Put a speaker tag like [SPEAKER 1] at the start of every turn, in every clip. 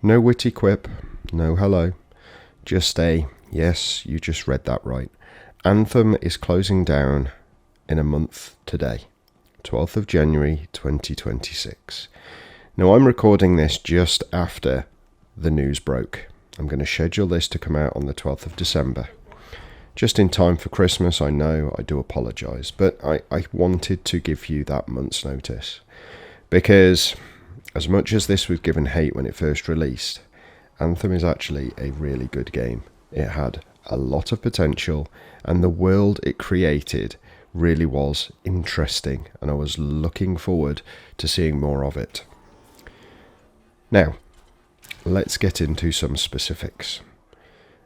[SPEAKER 1] No witty quip, no hello, just a, yes, you just read that right. Anthem is closing down in a month today, 12th of January 2026. Now I'm recording this just after the news broke. I'm going to schedule this to come out on the 12th of December. Just in time for Christmas, I know, I do apologise, but I wanted to give you that month's notice. Because as much as this was given hate when it first released, Anthem is actually a really good game. It had a lot of potential, and the world it created really was interesting, and I was looking forward to seeing more of it. Now, let's get into some specifics.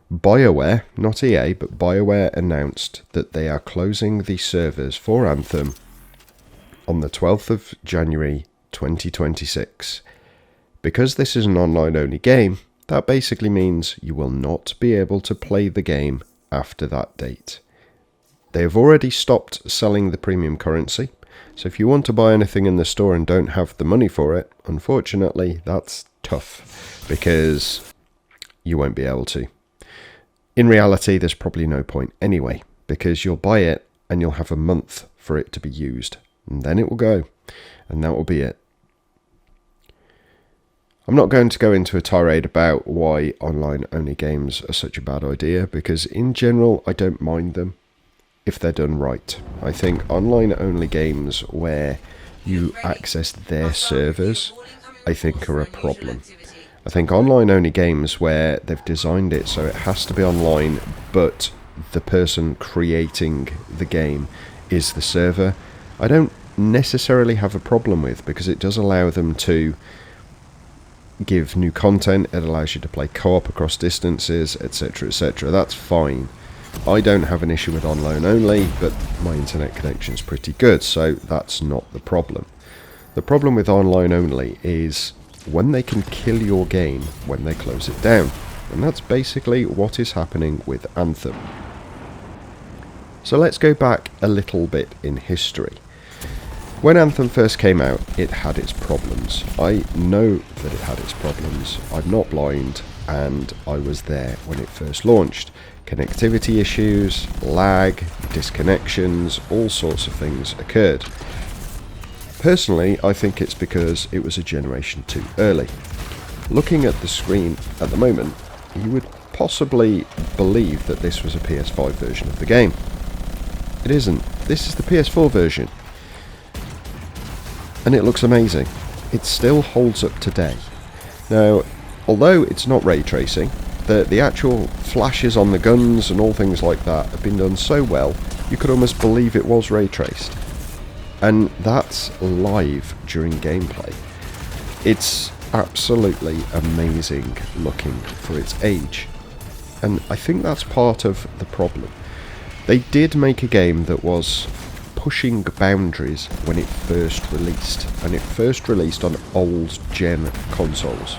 [SPEAKER 1] BioWare, not EA, but BioWare announced that they are closing the servers for Anthem on the 12th of January 2026. Because this is an online-only game, that basically means you will not be able to play the game after that date. They have already stopped selling the premium currency, so if you want to buy anything in the store and don't have the money for it, unfortunately, that's tough, because you won't be able to. In reality, there's probably no point anyway, because you'll buy it and you'll have a month for it to be used, and then it will go, and that will be it. I'm not going to go into a tirade about why online-only games are such a bad idea, because in general, I don't mind them if they're done right. I think online-only games where you access their servers, I think are a problem. I think online-only games where they've designed it so it has to be online, but the person creating the game is the server, I don't necessarily have a problem with, because it does allow them to give new content, it allows you to play co-op across distances, etc, etc. That's fine. I don't have an issue with online only, but my internet connection is pretty good, so that's not the problem. The problem with online only is when they can kill your game when they close it down, and that's basically what is happening with Anthem. So let's go back a little bit in history. When Anthem first came out, it had its problems. I know that it had its problems. I'm not blind, and I was there when it first launched. Connectivity issues, lag, disconnections, all sorts of things occurred. Personally, I think it's because it was a generation too early. Looking at the screen at the moment, you would possibly believe that this was a PS5 version of the game. It isn't. This is the PS4 version. And it looks amazing. It still holds up today. Now, although it's not ray tracing, the actual flashes on the guns and all things like that have been done so well, you could almost believe it was ray traced. And that's live during gameplay. It's absolutely amazing looking for its age. And I think that's part of the problem. They did make a game that was pushing boundaries when it first released, and it first released on old gen consoles.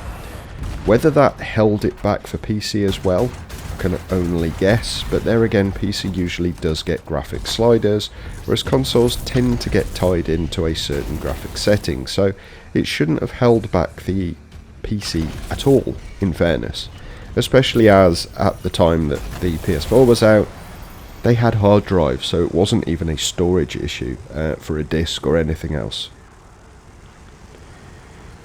[SPEAKER 1] Whether that held it back for PC as well, I can only guess, but there again, PC usually does get graphic sliders, whereas consoles tend to get tied into a certain graphic setting, so it shouldn't have held back the PC at all, in fairness. Especially as, at the time that the PS4 was out, they had hard drives, so it wasn't even a storage issue for a disc or anything else.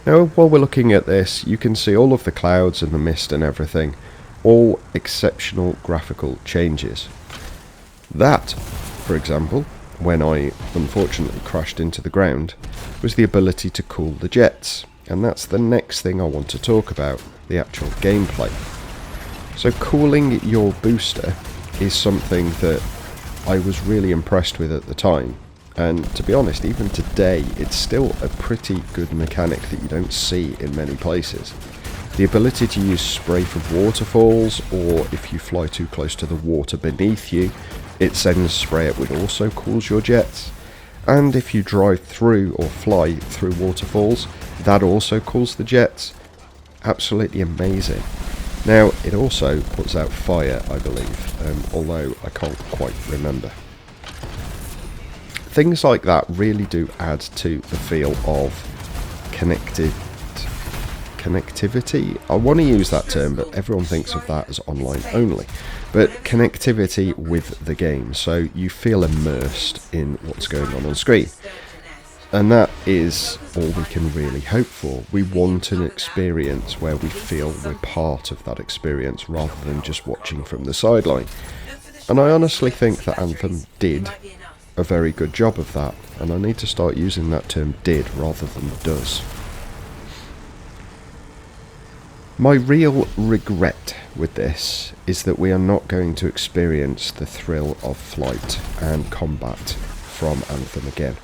[SPEAKER 1] Now, while we're looking at this, you can see all of the clouds and the mist and everything, all exceptional graphical changes. That, for example, when I unfortunately crashed into the ground, was the ability to cool the jets, and that's the next thing I want to talk about, the actual gameplay. So cooling your booster is something that I was really impressed with at the time, and to be honest, even today it's still a pretty good mechanic that you don't see in many places. The ability to use spray for waterfalls, or if you fly too close to the water beneath you, it sends spray up which also cools your jets. And if you drive through or fly through waterfalls, that also cools the jets. Absolutely amazing. Now, it also puts out fire, I believe, although I can't quite remember. Things like that really do add to the feel of connected connectivity. I want to use that term, but everyone thinks of that as online only. But connectivity with the game, so you feel immersed in what's going on screen. And that is all we can really hope for. We want an experience where we feel we're part of that experience rather than just watching from the sideline. And I honestly think that Anthem did a very good job of that, and I need to start using that term did rather than does. My real regret with this is that we are not going to experience the thrill of flight and combat from Anthem again.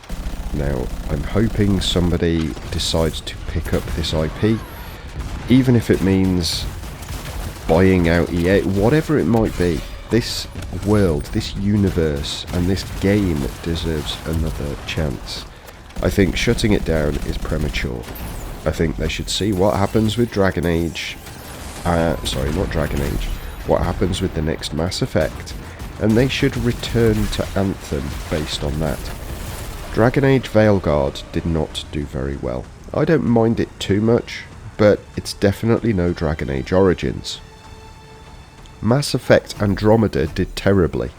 [SPEAKER 1] Now, I'm hoping somebody decides to pick up this IP, even if it means buying out EA, whatever it might be. This world, this universe, and this game deserves another chance. I think shutting it down is premature. I think they should see what happens with Dragon Age. What happens with the next Mass Effect, and they should return to Anthem based on that. Dragon Age Veilguard did not do very well. I don't mind it too much, but it's definitely no Dragon Age Origins. Mass Effect Andromeda did terribly.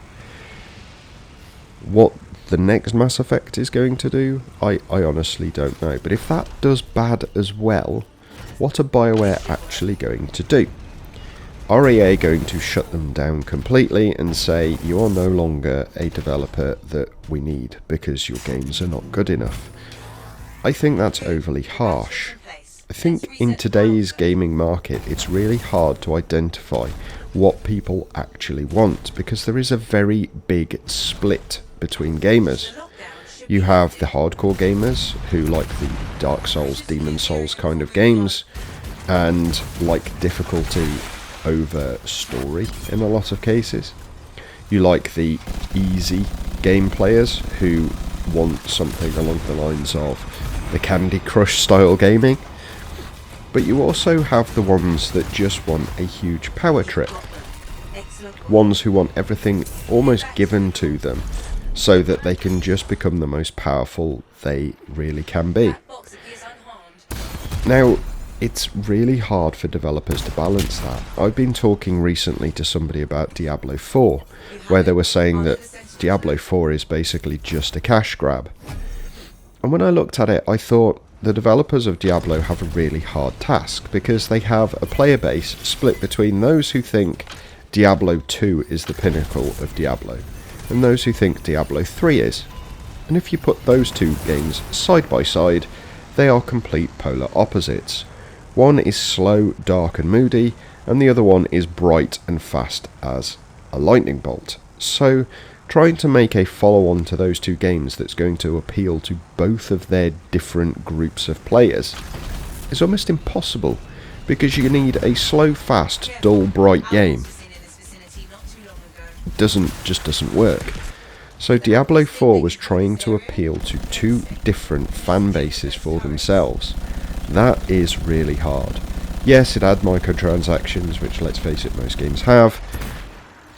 [SPEAKER 1] What the next Mass Effect is going to do, I honestly don't know. But if that does bad as well, what are BioWare actually going to do? Are EA going to shut them down completely and say, you are no longer a developer that we need because your games are not good enough? I think that's overly harsh. I think in today's gaming market, it's really hard to identify what people actually want, because there is a very big split between gamers. You have the hardcore gamers who like the Dark Souls, Demon Souls kind of games and like difficulty over story in a lot of cases. You like the easy game players who want something along the lines of the Candy Crush style gaming. But you also have the ones that just want a huge power trip. Ones who want everything almost given to them so that they can just become the most powerful they really can be. Now, it's really hard for developers to balance that. I've been talking recently to somebody about Diablo 4, where they were saying that Diablo 4 is basically just a cash grab. And when I looked at it, I thought the developers of Diablo have a really hard task, because they have a player base split between those who think Diablo 2 is the pinnacle of Diablo, and those who think Diablo 3 is. And if you put those two games side by side, they are complete polar opposites. One is slow, dark and moody, and the other one is bright and fast as a lightning bolt. So, trying to make a follow-on to those two games that's going to appeal to both of their different groups of players is almost impossible, because you need a slow, fast, dull, bright game. It just doesn't work. So Diablo 4 was trying to appeal to two different fan bases for themselves. That is really hard. Yes, it had microtransactions, which, let's face it, most games have,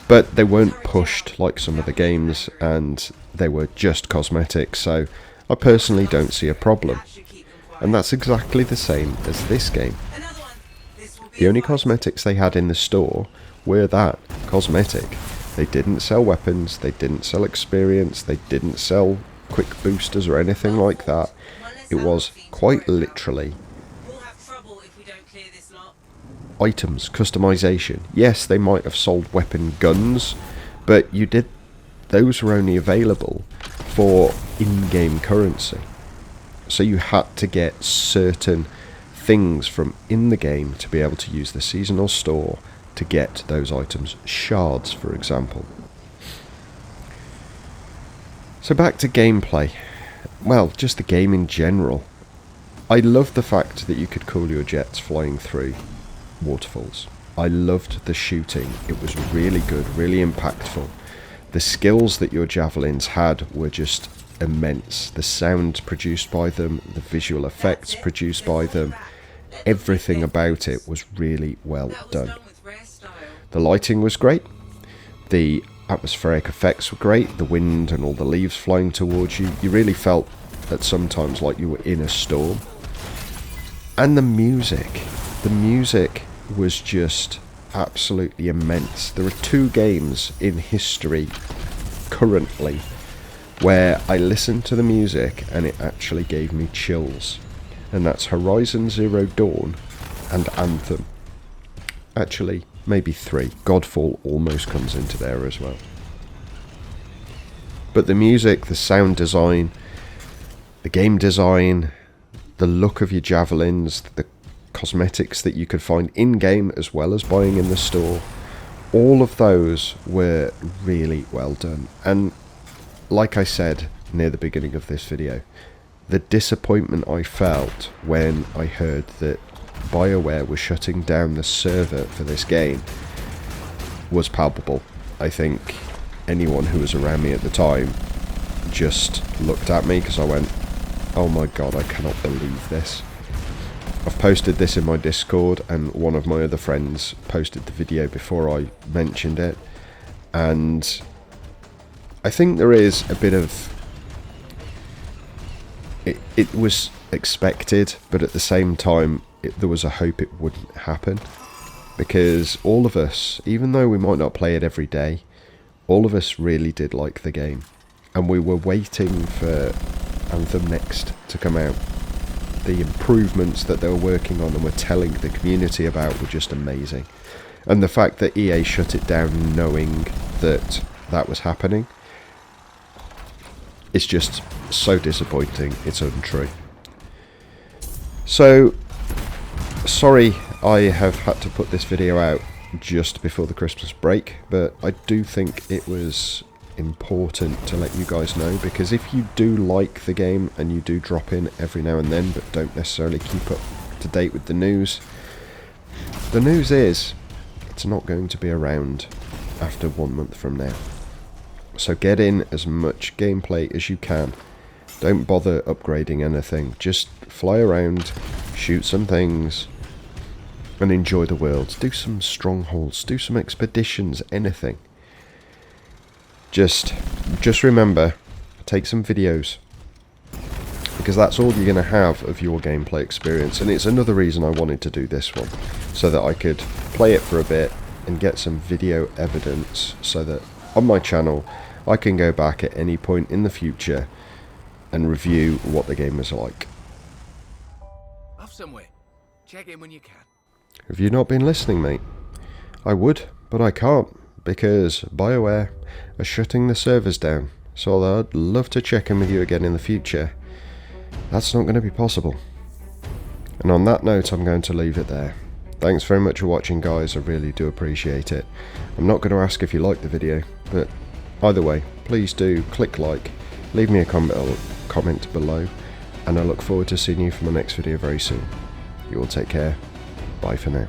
[SPEAKER 1] but they weren't pushed like some of the games, and they were just cosmetic, so I personally don't see a problem. And that's exactly the same as this game. The only cosmetics they had in the store were that, cosmetic. They didn't sell weapons, they didn't sell experience, they didn't sell quick boosters or anything like that. It was quite literally items, customization. Yes, they might have sold weapon guns, but those were only available for in-game currency. So you had to get certain things from in the game to be able to use the seasonal store to get those items. Shards, for example. So back to gameplay. Well, just the game in general. I loved the fact that you could cool your jets flying through waterfalls. I loved the shooting. It was really good, really impactful. The skills that your javelins had were just immense. The sound produced by them, the visual effects produced by them, everything about it was really well done. The lighting was great. The atmospheric effects were great. The wind and all the leaves flying towards you. You really felt at sometimes like you were in a storm. And the music was just absolutely immense. There are 2 games in history currently where I listened to the music and it actually gave me chills, and that's Horizon Zero Dawn and Anthem. Actually, maybe 3. Godfall almost comes into there as well. But the music, the sound design, the game design, the look of your javelins, the cosmetics that you could find in-game as well as buying in the store, all of those were really well done. And like I said near the beginning of this video, the disappointment I felt when I heard that BioWare was shutting down the server for this game was palpable. I think anyone who was around me at the time just looked at me because I went, oh my god, I cannot believe this. I've posted this in my Discord, and one of my other friends posted the video before I mentioned it, and I think there is a bit of... It was expected, but at the same time there was a hope it wouldn't happen, because all of us, even though we might not play it every day, all of us really did like the game, and we were waiting for Anthem Next to come out. The improvements that they were working on and were telling the community about were just amazing, and the fact that EA shut it down knowing that that was happening, it's just so disappointing, it's untrue. So, sorry I have had to put this video out just before the Christmas break, but I do think it was important to let you guys know, because if you do like the game and you do drop in every now and then but don't necessarily keep up to date with the news is it's not going to be around after 1 month from now. So get in as much gameplay as you can. Don't bother upgrading anything, just fly around, shoot some things and enjoy the world. Do some strongholds, do some expeditions, anything. Just remember, take some videos, because that's all you're going to have of your gameplay experience, and it's another reason I wanted to do this one, so that I could play it for a bit and get some video evidence, so that on my channel I can go back at any point in the future and review what the game was like.
[SPEAKER 2] Off somewhere. Check in when you can.
[SPEAKER 1] Have you not been listening, mate? I would, but I can't, because BioWare are shutting the servers down, so I'd love to check in with you again in the future. That's not going to be possible. And on that note, I'm going to leave it there. Thanks very much for watching, guys, I really do appreciate it. I'm not going to ask if you liked the video, but either way, please do click like, leave me a comment below, and I look forward to seeing you for my next video very soon. You all take care. Bye for now.